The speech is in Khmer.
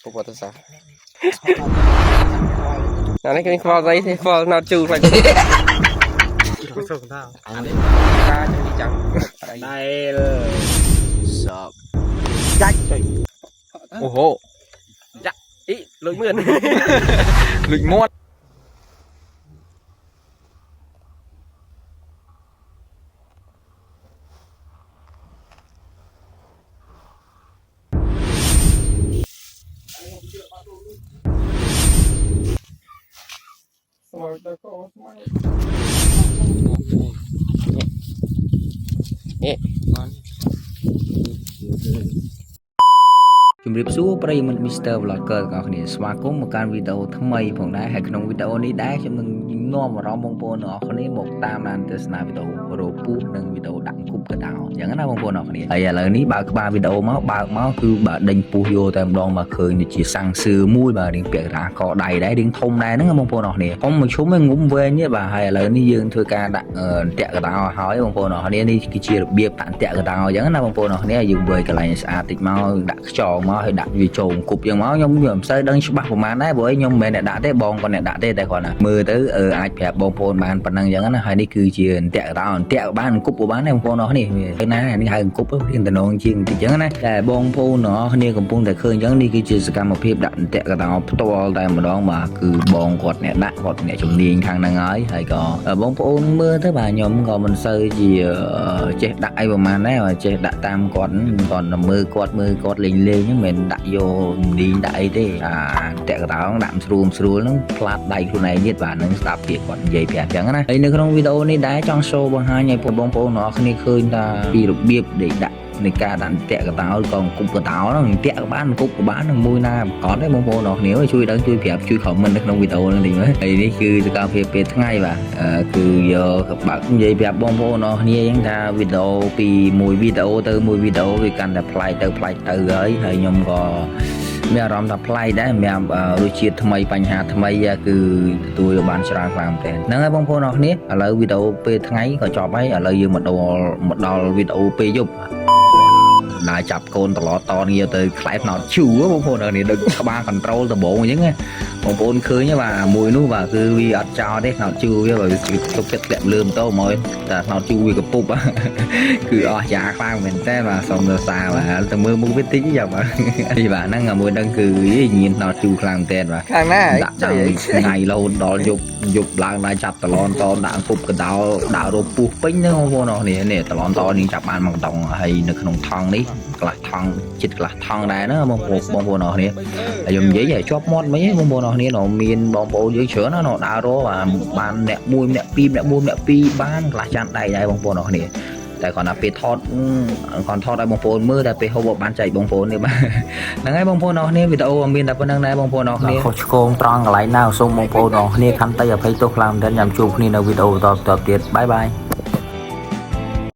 phục vào sao này cái kho giấy thì kho nào trừ phải anh đi ta chẳng đi chẳng đây sợ ồ hô dạ ý lưỡi mượn lụy mótជំរាបសួរប្រិយមិត្ត Mr. Vlogger ទាំងអស់គ្នាស្វាគមន៍មកកាន់វីដេអូថ្មីផងដែរហើយក្នុងវីដេអូនេះដែរខ្ញុំនឹងនាំអារម្មណ៍បងប្អូនទាំងអស់គ្នាមកតាមដានទស្សនាវីដេអូរោពូនិងវីដេអូដាក់គប់កដោអញ្ចឹងណាបងប្អូនទាំងអស់គ្នាហើយឥឡូវនេះបើកក្បាលវីដេអូមកបើកមកគឺបើដេញពុះយកតែម្ដងមកឃើញដូចជាសាំងសឿមួយបាទរៀងពាក់កណ្ដាលកដៃដែររៀងធំដែរហ្នឹងបងប្អូនទាំងអស់គ្នាធំមួយឈុំឯងងុំវែងទេបាទហើយឥឡូវនេះយើងធ្វើការដាក់តាក់កដោហើយបងប្អូនទាំងអស់គ្នានេះគឺជារបៀបដាក់តាក់កដោអញ្ចឹងណាបងប្អូនទាំងអស់គ្នាយើងវែងកន្លែងស្អាតតិចមកដាក់ខ្យងមកហើយដាក់វាចូលគប់យ៉ាងមកខ្ញុំមិនសូវដឹងច្បាស់ប្រហែលដែរព្រោះខ្ញុំមិនមែនអ្នកដាក់ទេបងគាត់អ្នកដាក់ទេតែគាត់ណាមើលទៅអាចប្រាប់បងប្អូនបានប៉ុណ្ណឹងអញ្ចឹងណាហើយនេះគឺជាតាក់កដោតាក់បានគប់ក៏បានដែរបងប្អូនអស់នេះណានេះហៅគប់រៀងតំណងជាងតិចអញ្ចឹងណាតែបងប្អូនអស់គ្នាកំពុងតែឃើញអញ្ចឹងនេះគឺជាសកម្មភាពដាក់តាក់កដោផ្ទាល់តែម្ដងបាទគឺបងគាត់អ្នកដាក់គាត់អ្នកជំនាញខាងហ្នឹងហើយក៏បងប្អូនមើលទៅបាទខ្ញុំក៏មិនសូវជាចេះដាក់អីប្រហែលដែរចេះដាក់តាមគាត់គាត់មើលគាត់លេងហ្នឹងមិនដាក់យកលីងដាក់អីទេតាក់កដោដាក់ស្រួលហ្នឹងផ្លាត់ដៃខ្លួនឯងទៀតបាទនឹងស្ដាប់ពាក្យគាត់និយាយប្រាប់អញ្ចឹងណាហើយនៅក្នុងវីដេអូនេះដែរចង់ show បង្ហាញឲ្យបងប្អូនទាំងអស់គ្នាឃើញថាពីរបៀបដែលដាក់នៃការដាក់តាក់កដោក៏គប់កដោហ្នឹងតាក់ក៏បានគប់ក៏បាននឹងមួយណាប្រកបទេបងប្អូនទាំងអស់គ្នាជួយដឹងជួយប្រាប់ជួយ comment នៅក្នុងវីដេអូហ្នឹងតិចមើលហើយនេះគឺសកម្មភាពពេលថ្ងៃបាទគឺយកបើនិយាយប្រាប់បងប្អូនទាំងអស់គ្នាអញ្ចឹងថាវីដេអូពីមួយវីដេអូទៅមួយវីដេអូវាកាន់តែប្លែកទៅហើយខ្ញុំក៏មានអារម្មណ៍ថាប្លែកដែរសម្រាប់រសជាតិថ្មីបញ្ហាថ្មីគឺទទួលយកបានច្រើនខ្លាំងមែនទែនហ្នឹងហើយបងប្អូនអរគ្នាឥឡូវវីដេអូពេលថ្ងៃក៏ចប់ហើយឥឡូវយើងមកដល់វីដេអូពេលយប់ដើរចាប់កូនត្រឡប់តងារទៅខ្លែបណោតជូបងប្អូនអរគ្នាដូចក្បាល control ដំបងអញ្ចឹងបងប្អូនឃើញបាទមួយនោះបាទគឺវាអត់ចោលទេណោតជូវាបើទុកចិត្តធ្លាក់លឿនទៅមកតែណោតជូវាកពុបគឺអស់ចាខ្លាំងមែនតើបាទសុំសរសើរបាទទៅមើលមុខវាតិចយ៉ាបាទនេះបាទហ្នឹងមួយហ្នឹងគឺញៀនណោតជូខ្លាំងមែនតើបាទខាងណាដាក់ថ្ងៃរហូតដល់យប់ឡើងដល់ចាប់តឡនតដាក់គប់កដោដាក់រោពុះពេញហ្នឹងបងប្អូនអរគ្នានេះតឡនតនេះចាប់បានមកដងហើយនៅក្នុងថង់នេះកន្លះថង់ចិត្តកន្លះថង់ដែរណាបងប្អូនអរគ្នាហើយខ្ញុំនិយាយឲ្យជាប់មាត់មិញបងប្អូនអរគ្នាមានបងប្អូនយើងច្រើនណាស់ដើររកបានអ្នក1អ្នក2អ្នក4អ្នក2បានកន្លះចាន់ដៃដែរបងប្អូនអរគ្នាតែគាត់ថាពេលថតគាត់ថតឲ្យបងប្អូនមើលតែពេលហូបបានចែកបងប្អូននេះបាទហ្នឹងហើយបងប្អូនអរគ្នាវីដេអូមានតែប៉ុណ្្នឹងដែរបងប្អូនអរគ្នាខុសឆ្គងត្រង់កន្លែងណាសូមបងប្អូនអរគ្នាខន្តីអភ័យទោសខ្លាំងមែនទែនចាំជួបគ្នានៅវីដេអូបន្តទៀតបាយបាយ